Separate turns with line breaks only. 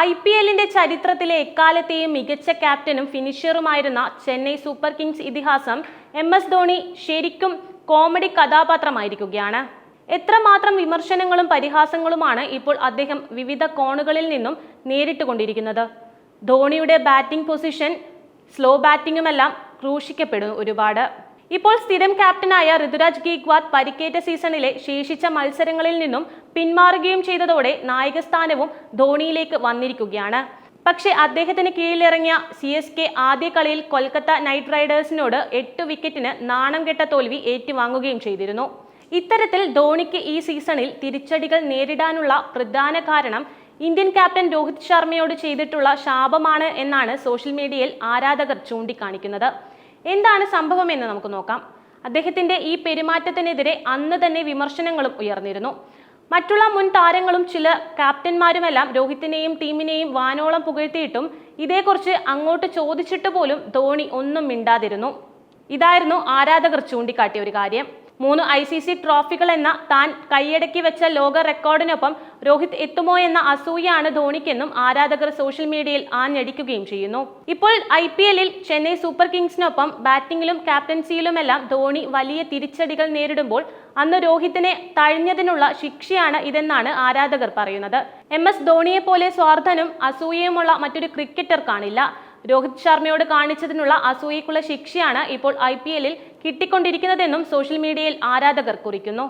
IPLന്റെ ചരിത്രത്തിലെ എക്കാലത്തെയും മികച്ച ക്യാപ്റ്റനും ഫിനിഷറുമായിരുന്ന ചെന്നൈ സൂപ്പർ കിങ്സ് ഇതിഹാസം MS ധോണി ശരിക്കും കോമഡി കഥാപാത്രമായിരിക്കുകയാണ്. എത്രമാത്രം വിമർശനങ്ങളും പരിഹാസങ്ങളുമാണ് ഇപ്പോൾ അദ്ദേഹം വിവിധ കോണുകളിൽ നിന്നും നേരിട്ടുകൊണ്ടിരിക്കുന്നത്. ധോണിയുടെ ബാറ്റിംഗ് പൊസിഷൻ, സ്ലോ ബാറ്റിംഗുമെല്ലാം ക്രൂശിക്കപ്പെടുന്നു ഒരുപാട്. ഇപ്പോൾ സ്ഥിരം ക്യാപ്റ്റനായ ഋതുരാജ് ഗെയ്ക്വാദ് പരിക്കേറ്റ സീസണിലെ ശേഷിച്ച മത്സരങ്ങളിൽ നിന്നും പിന്മാറുകയും ചെയ്തതോടെ നായകസ്ഥാനവും ധോണിയിലേക്ക് വന്നിരിക്കുകയാണ്. പക്ഷേ അദ്ദേഹത്തിന് കീഴിലിറങ്ങിയ CSK ആദ്യ കളിയിൽ കൊൽക്കത്ത നൈറ്റ് റൈഡേഴ്സിനോട് 8 വിക്കറ്റിന് നാണം കെട്ട തോൽവി ഏറ്റുവാങ്ങുകയും ചെയ്തിരുന്നു. ഇത്തരത്തിൽ ധോണിക്ക് ഈ സീസണിൽ തിരിച്ചടികൾ നേരിടാനുള്ള പ്രധാന കാരണം ഇന്ത്യൻ ക്യാപ്റ്റൻ രോഹിത് ശർമ്മയോട് ചെയ്തിട്ടുള്ള ശാപമാണ് എന്നാണ് സോഷ്യൽ മീഡിയയിൽ ആരാധകർ ചൂണ്ടിക്കാണിക്കുന്നത്. എന്താണ് സംഭവമെന്ന് നമുക്ക് നോക്കാം. അദ്ദേഹത്തിന്റെ ഈ പെരുമാറ്റത്തിനെതിരെ അന്ന് തന്നെ വിമർശനങ്ങളും ഉയർന്നിരുന്നു. മറ്റുള്ള മുൻ താരങ്ങളും ചില ക്യാപ്റ്റന്മാരുമെല്ലാം രോഹിത്തിനെയും ടീമിനെയും വാനോളം പുകഴ്ത്തിയിട്ടും ഇതേക്കുറിച്ച് അങ്ങോട്ട് ചോദിച്ചിട്ട് പോലും ധോണി ഒന്നും മിണ്ടാതിരുന്നു. ഇതായിരുന്നു ആരാധകർ ചൂണ്ടിക്കാട്ടിയ ഒരു കാര്യം. 3 ICC ട്രോഫികൾ എന്ന താൻ കൈയടക്കി വെച്ച ലോക റെക്കോർഡിനൊപ്പം രോഹിത് എത്തുമോ എന്ന അസൂയാണ് ധോണിക്കെന്നും ആരാധകർ സോഷ്യൽ മീഡിയയിൽ ആഞ്ഞടിക്കുകയും ചെയ്യുന്നു. ഇപ്പോൾ IPLൽ ചെന്നൈ സൂപ്പർ കിങ്സിനൊപ്പം ബാറ്റിംഗിലും ക്യാപ്റ്റൻസിയിലുമെല്ലാം ധോണി വലിയ തിരിച്ചടികൾ നേരിടുമ്പോൾ അന്ന് രോഹിത്തിനെ തഴഞ്ഞതിനുള്ള ശിക്ഷയാണ് ഇതെന്നാണ് ആരാധകർ പറയുന്നത്. MS ധോണിയെ പോലെ സ്വാർത്ഥനും അസൂയയുമുള്ള മറ്റൊരു ക്രിക്കറ്റർ കാണില്ല. രോഹിത് ശർമ്മയോട് കാണിച്ചതിനുള്ള അസൂയക്കുള്ള ശിക്ഷയാണ് ഇപ്പോൾ IPLൽ കിട്ടിക്കൊണ്ടിരിക്കുന്നതെന്നും സോഷ്യൽ മീഡിയയിൽ ആരാധകർ കുറിക്കുന്നു.